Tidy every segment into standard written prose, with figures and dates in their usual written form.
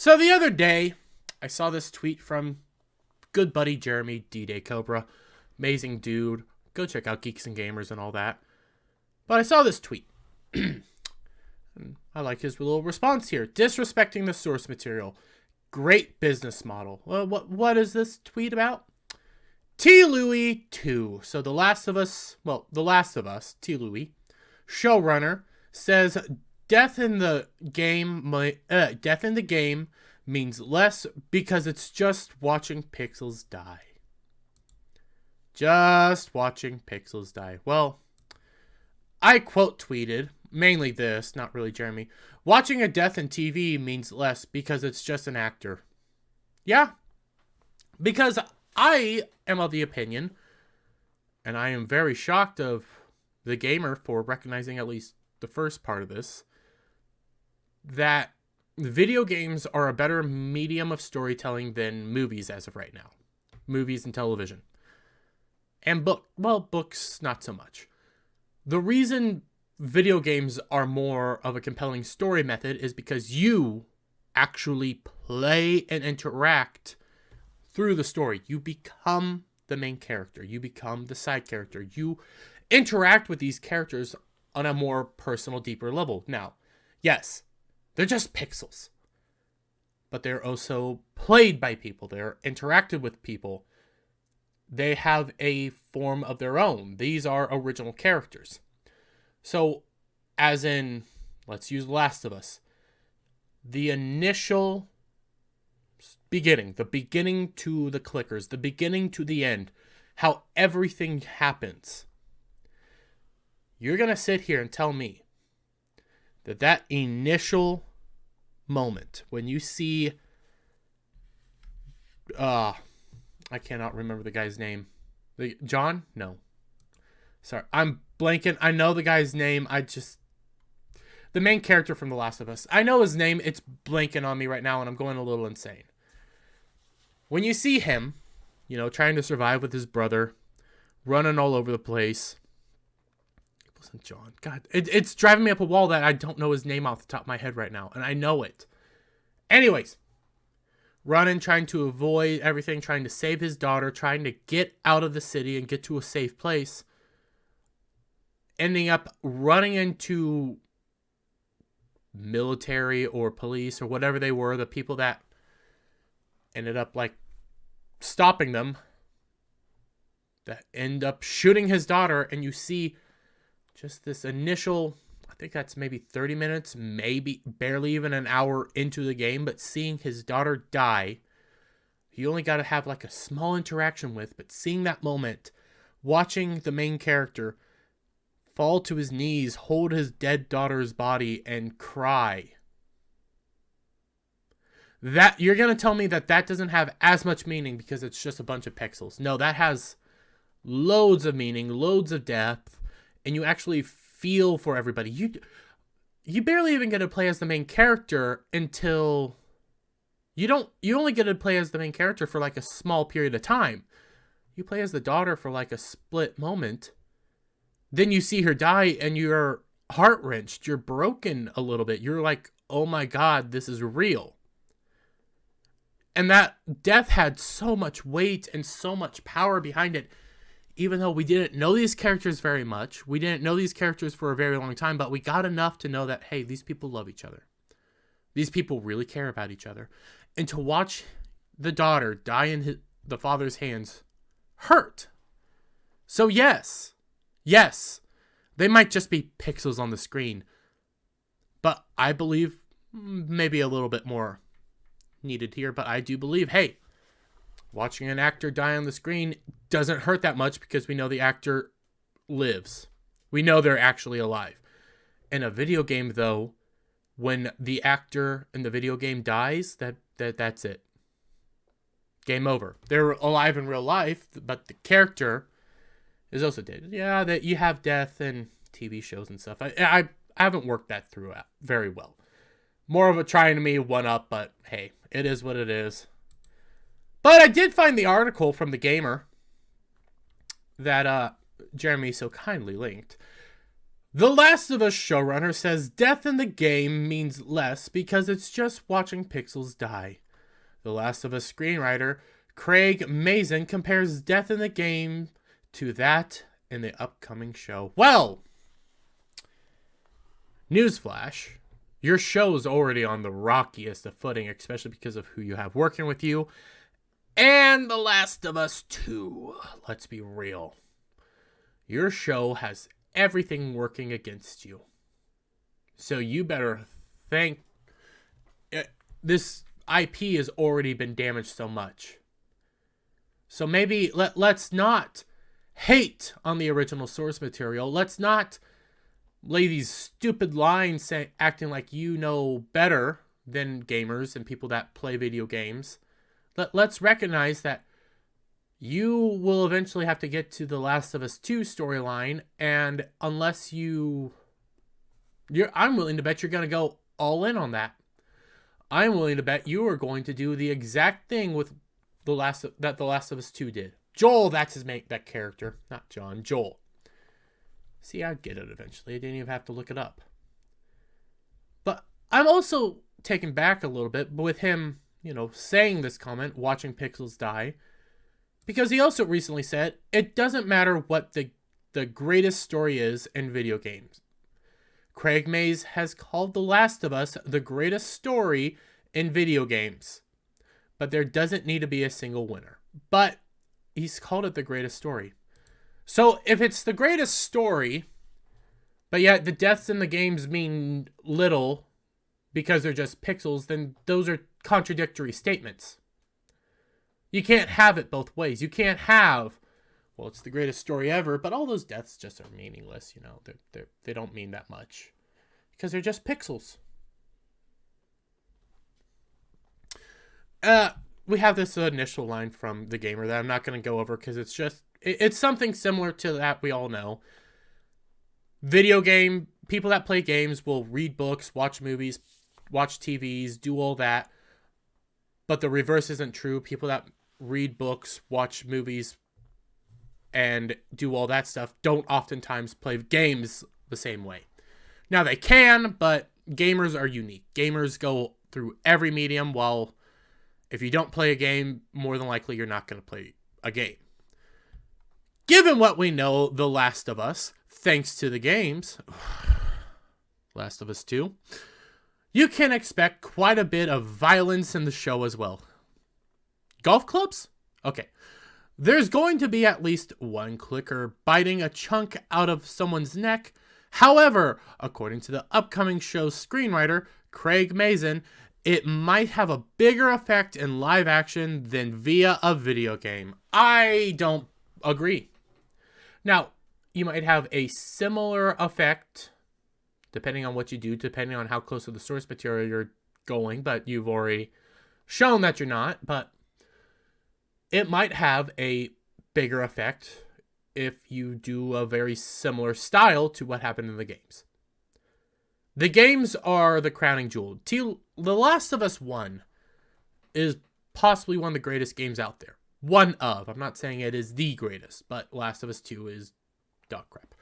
So the other day, I saw this tweet from good buddy Jeremy D-Day Cobra. Amazing dude. Go check out Geeks and Gamers and all that. But I saw this tweet. And I like his little response here. Disrespecting the source material. Great business model. Well, what is this tweet about? TLOU 2. So The Last of Us, TLOU, showrunner, says death in the game means less because it's just watching pixels die. Just watching pixels die. Well, I quote tweeted, mainly this, not really Jeremy, watching a death in TV means less because it's just an actor. Yeah, because I am of the opinion, and I am very shocked of the gamer for recognizing at least the first part of this, that video games are a better medium of storytelling than movies as of right now. Movies and television. And books, not so much. The reason video games are more of a compelling story method is because you actually play and interact through the story. You become the main character. You become the side character. You interact with these characters on a more personal, deeper level. Now, yes, they're just pixels. But they're also played by people. They're interacted with people. They have a form of their own. These are original characters. So, as in, let's use Last of Us. The initial beginning, the beginning to the clickers, the beginning to the end, how everything happens. You're going to sit here and tell me that initial moment when you see I cannot remember the guy's name. John? No. Sorry, I'm blanking. I know the guy's name. The main character from The Last of Us. I know his name. It's blanking on me right now, and I'm going a little insane. When you see him, trying to survive with his brother, running all over the place. It wasn't John. God, it's driving me up a wall that I don't know his name off the top of my head right now, and I know it. Anyways, running, trying to avoid everything, trying to save his daughter, trying to get out of the city and get to a safe place. Ending up running into military or police or whatever they were, the people that ended up stopping them, that end up shooting his daughter, and you see just this initial, I think that's maybe 30 minutes, maybe barely even an hour into the game, but seeing his daughter die, you only got to have a small interaction with, but seeing that moment, watching the main character fall to his knees, hold his dead daughter's body, and cry. That you're going to tell me that doesn't have as much meaning because it's just a bunch of pixels. No, that has loads of meaning, loads of depth, and you actually feel for everybody. You barely even get to play as the main character until you only get to play as the main character for a small period of time. You play as the daughter for a split moment. Then you see her die and you're heart-wrenched. You're broken a little bit. You're like, oh my God, this is real. And that death had so much weight and so much power behind it. Even though we didn't know these characters very much. We didn't know these characters for a very long time. But we got enough to know that, hey, these people love each other. These people really care about each other. And to watch the daughter die in the father's hands hurt. So yes, they might just be pixels on the screen, but I believe maybe a little bit more needed here, but I do believe, hey, watching an actor die on the screen doesn't hurt that much because we know the actor lives. We know they're actually alive. In a video game, though, when the actor in the video game dies, that's it. Game over. They're alive in real life, but the character is also dead. Yeah, that you have death in TV shows and stuff. I haven't worked that through very well. More of a trying to me one up, but hey, it is what it is. But I did find the article from The Gamer that Jeremy so kindly linked. The Last of Us showrunner says death in the game means less because it's just watching pixels die. The Last of Us screenwriter Craig Mazin compares death in the game to that in the upcoming show. Well, newsflash, your show's already on the rockiest of footing, especially because of who you have working with you. And The Last of Us 2. Let's be real. Your show has everything working against you. So you better thank... This IP has already been damaged so much. So maybe let's not hate on the original source material. Let's not lay these stupid lines acting like you know better than gamers and people that play video games. Let's recognize that you will eventually have to get to the Last of Us 2 storyline, and unless I'm willing to bet you're going to go all in on that. I'm willing to bet you are going to do the exact thing with The Last of Us 2 did. Joel, that's that character, not John. Joel. See, I'd get it eventually. I didn't even have to look it up. But I'm also taken back a little bit with him, saying this comment, watching pixels die, because he also recently said it doesn't matter what the greatest story is in video games. Craig Mays has called The Last of Us the greatest story in video games, but there doesn't need to be a single winner. But he's called it the greatest story. So if it's the greatest story, but yet the deaths in the games mean little because they're just pixels, then those are contradictory statements. You can't have it both ways. You can't have, well, it's the greatest story ever, but all those deaths just are meaningless. They don't mean that much because they're just pixels. We have this initial line from the gamer that I'm not going to go over because it's something similar to that we all know. People that play games will read books, watch movies, watch TVs, do all that. But the reverse isn't true. People that read books, watch movies, and do all that stuff don't oftentimes play games the same way. Now they can, but gamers are unique. Gamers go through every medium, while if you don't play a game, more than likely you're not going to play a game. Given what we know, The Last of Us, thanks to the games, Last of Us 2, you can expect quite a bit of violence in the show as well. Golf clubs? Okay. There's going to be at least one clicker biting a chunk out of someone's neck. However, according to the upcoming show's screenwriter, Craig Mazin, it might have a bigger effect in live action than via a video game. I don't agree. Now, you might have a similar effect depending on what you do, depending on how close to the source material you're going, but you've already shown that you're not. But it might have a bigger effect if you do a very similar style to what happened in the games. The games are the crowning jewel. The Last of Us 1 is possibly one of the greatest games out there. One of. I'm not saying it is the greatest, but Last of Us 2 is dog crap.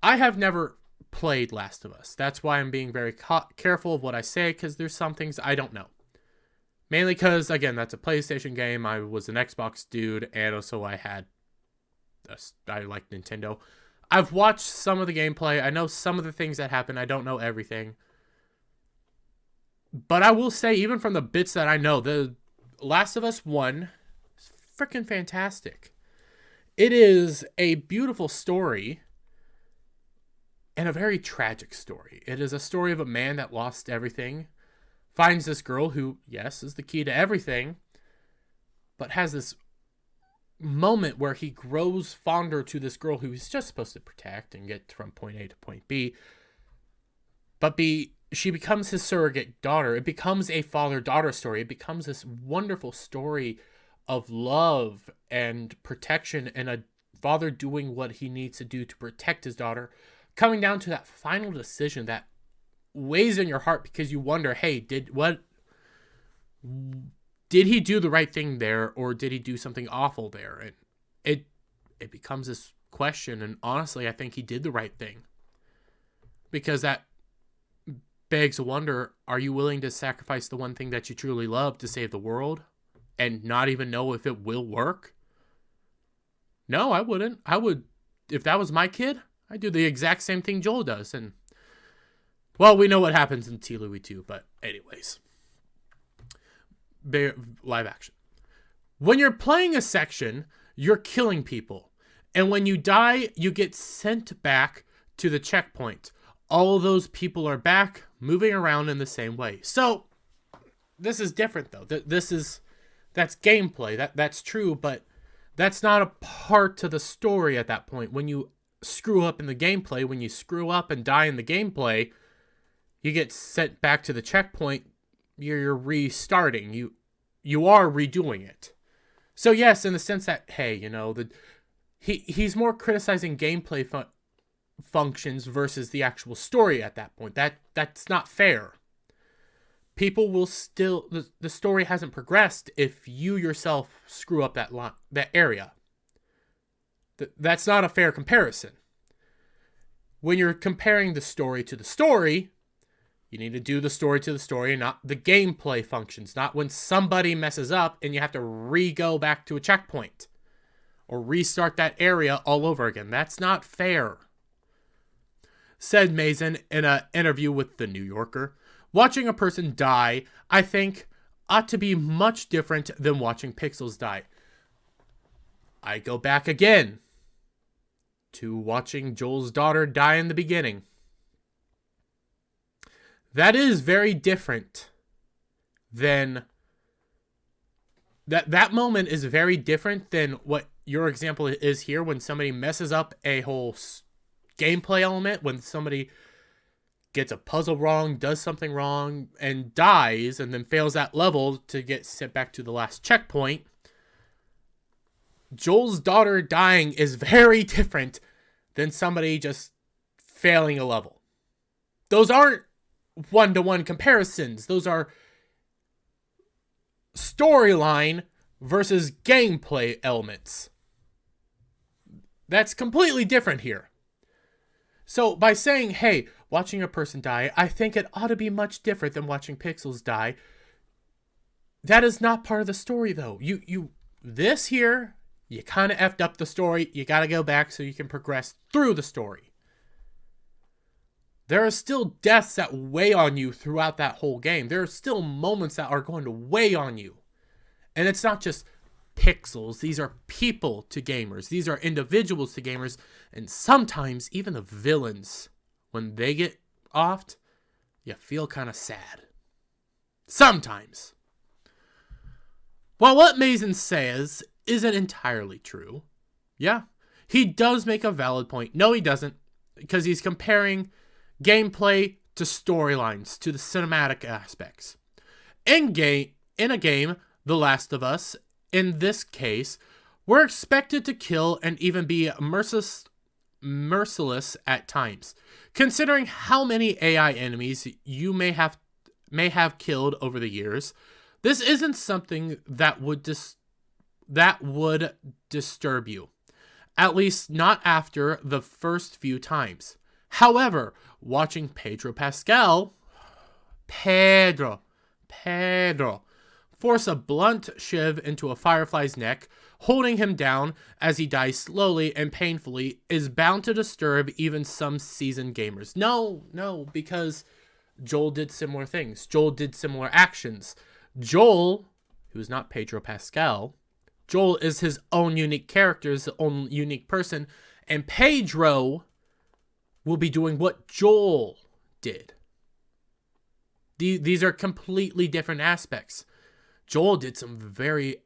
I have never played Last of Us. That's why I'm being very careful of what I say, because there's some things I don't know. Mainly because, again, that's a PlayStation game. I was an Xbox dude, and also I like Nintendo. I've watched some of the gameplay. I know some of the things that happen. I don't know everything. But I will say, even from the bits that I know, the Last of Us 1 is freaking fantastic. It is a beautiful story and a very tragic story. It is a story of a man that lost everything, finds this girl who, yes, is the key to everything, but has this moment where he grows fonder to this girl who he's just supposed to protect and get from point A to point B. But she becomes his surrogate daughter. It becomes a father-daughter story. It becomes this wonderful story of love and protection, and a father doing what he needs to do to protect his daughter, coming down to that final decision that weighs in your heart because you wonder, hey, did he do the right thing there, or did he do something awful there? And it becomes this question, and honestly, I think he did the right thing. Because that begs a wonder, are you willing to sacrifice the one thing that you truly love to save the world and not even know if it will work? No, I wouldn't. I would, if that was my kid, I'd do the exact same thing Joel does. And, well, we know what happens in TLOU 2, but anyways. Live action. When you're playing a section, you're killing people. And when you die, you get sent back to the checkpoint. All of those people are back, moving around in the same way. So, this is different, though. That's gameplay. That's true, but that's not a part of the story at that point. When you screw up in the gameplay, when you screw up and die in the gameplay, you get sent back to the checkpoint. You're restarting. You are redoing it. So yes, in the sense that, hey, you know, he's more criticizing gameplay functions versus the actual story at that point. That's not fair. People will still, the story hasn't progressed if you yourself screw up that area. That's not a fair comparison. When you're comparing the story to the story, you need to do the story to the story and not the gameplay functions. Not when somebody messes up and you have to go back to a checkpoint or restart that area all over again. That's not fair. Said Mason in an interview with The New Yorker. Watching a person die, I think, ought to be much different than watching pixels die. I go back again to watching Joel's daughter die in the beginning. That is very different than... That moment is very different than what your example is here when somebody messes up a whole gameplay element, when somebody gets a puzzle wrong, does something wrong, and dies, and then fails that level to get sent back to the last checkpoint. Joel's daughter dying is very different than somebody just failing a level. Those aren't one-to-one comparisons. Those are storyline versus gameplay elements. That's completely different here. So by saying, hey, watching a person die, I think it ought to be much different than watching pixels die. That is not part of the story, though. This here, you kind of effed up the story. You got to go back so you can progress through the story. There are still deaths that weigh on you throughout that whole game. There are still moments that are going to weigh on you. And it's not just pixels. These are people to gamers. These are individuals to gamers. And sometimes even the villains, when they get offed, you feel kind of sad. Sometimes. Well, what Mason says isn't entirely true. Yeah, he does make a valid point. No, he doesn't. Because he's comparing gameplay to storylines, to the cinematic aspects. In a game, The Last of Us, in this case, we're expected to kill and even be merciless at times. Considering how many AI enemies you may have killed over the years, this isn't something that would disturb you. At least not after the first few times. However, watching Pedro force a blunt shiv into a firefly's neck, holding him down as he dies slowly and painfully, is bound to disturb even some seasoned gamers. No, because Joel did similar things. Joel did similar actions. Joel, who's not Pedro Pascal, Joel is his own unique character, his own unique person, and Pedro will be doing what Joel did. These are completely different aspects. Joel did some very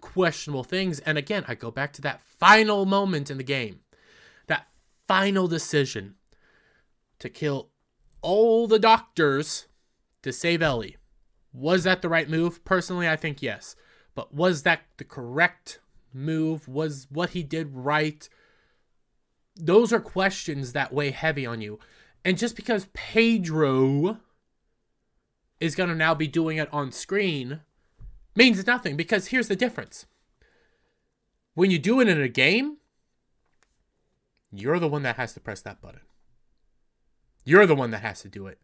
questionable things. And again, I go back to that final moment in the game. That final decision to kill all the doctors to save Ellie. Was that the right move? Personally, I think yes. But was that the correct move? Was what he did right? Those are questions that weigh heavy on you. And just because Pedro is going to now be doing it on screen means nothing, because here's the difference. When you do it in a game, You're the one that has to press that button. You're the one that has to do it.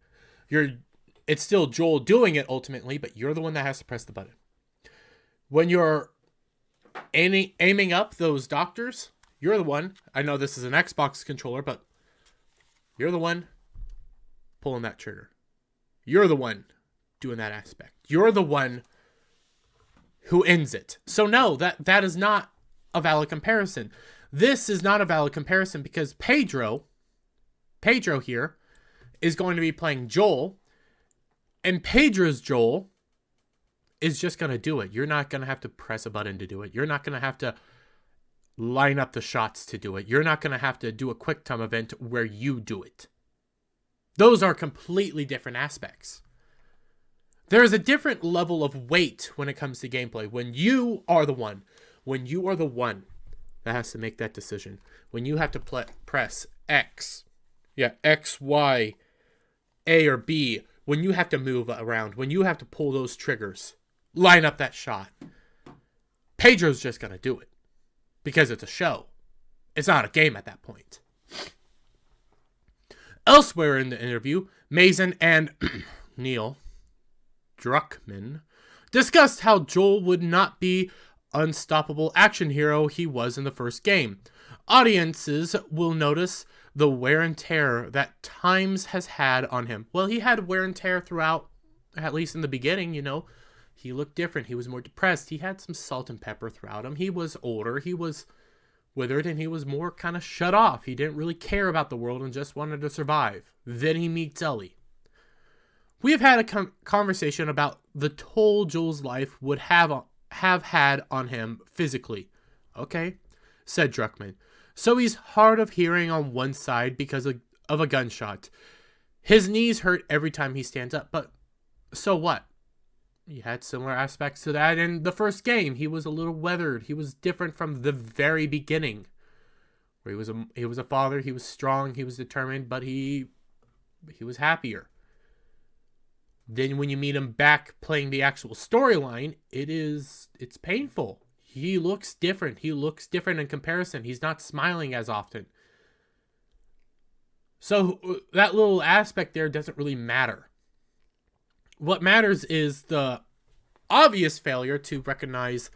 It's still Joel doing it ultimately, but you're the one that has to press the button. When you're aiming up those doctors, you're the one. I know this is an Xbox controller, but you're the one pulling that trigger. You're the one doing that aspect. You're the one who ends it. So no, that is not a valid comparison. This is not a valid comparison because Pedro here is going to be playing Joel, and Pedro's Joel is just going to do it. You're not going to have to press a button to do it. You're not going to have to line up the shots to do it. You're not going to have to do a quick time event where you do it. Those are completely different aspects. There is a different level of weight when it comes to gameplay. When you are the one that has to make that decision. When you have to press X, Y, A, or B. When you have to move around. When you have to pull those triggers. Line up that shot. Pedro's just going to do it. Because it's a show. It's not a game at that point. Elsewhere in the interview, Mason and Neil Druckmann discussed how Joel would not be unstoppable action hero he was in the first game. Audiences will notice the wear and tear that Times has had on him. Well, he had wear and tear throughout, at least in the beginning, you know. He looked different. He was more depressed. He had some salt and pepper throughout him. He was older. He was withered, and he was more kind of shut off. He didn't really care about the world and just wanted to survive. Then he meets Ellie. We have had a conversation about the toll Joel's life would have had on him physically. Okay, said Druckmann. So he's hard of hearing on one side because of a gunshot. His knees hurt every time he stands up, but so what? He had similar aspects to that in the first game. He was a little weathered. He was different from the very beginning. Where he was a father, he was strong, he was determined, but he was happier. Then when you meet him back playing the actual storyline, it's painful. He looks different. He looks different in comparison. He's not smiling as often. So that little aspect there doesn't really matter. What matters is the obvious failure to recognize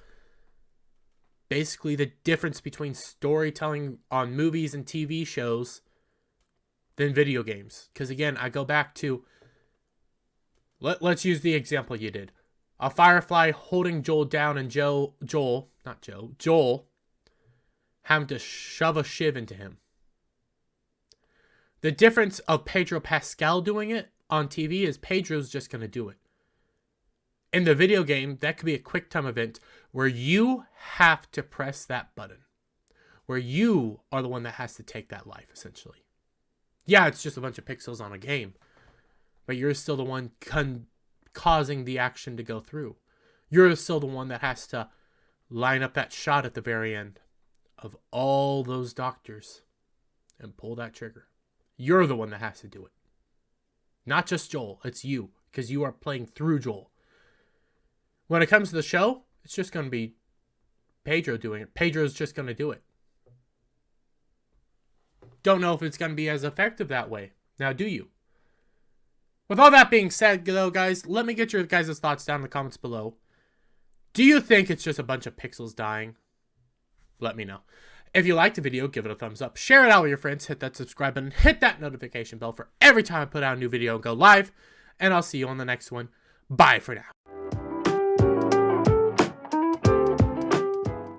basically the difference between storytelling on movies and TV shows than video games. Because again, I go back to, let's use the example you did. A Firefly holding Joel down and Joel having to shove a shiv into him. The difference of Pedro Pascal doing it on TV is Pedro's just going to do it. In the video game, that could be a quick time event where you have to press that button. Where you are the one that has to take that life, essentially. Yeah, it's just a bunch of pixels on a game. But you're still the one causing the action to go through. You're still the one that has to line up that shot at the very end of all those doctors and pull that trigger. You're the one that has to do it. Not just Joel, it's you, because you are playing through Joel. When it comes to the show, it's just going to be Pedro doing it. Pedro's just going to do it. Don't know if it's going to be as effective that way. Now, do you? With all that being said, though, guys, let me get your guys' thoughts down in the comments below. Do you think it's just a bunch of pixels dying? Let me know. If you liked the video, give it a thumbs up. Share it out with your friends. Hit that subscribe button. Hit that notification bell for every time I put out a new video and go live. And I'll see you on the next one. Bye for now.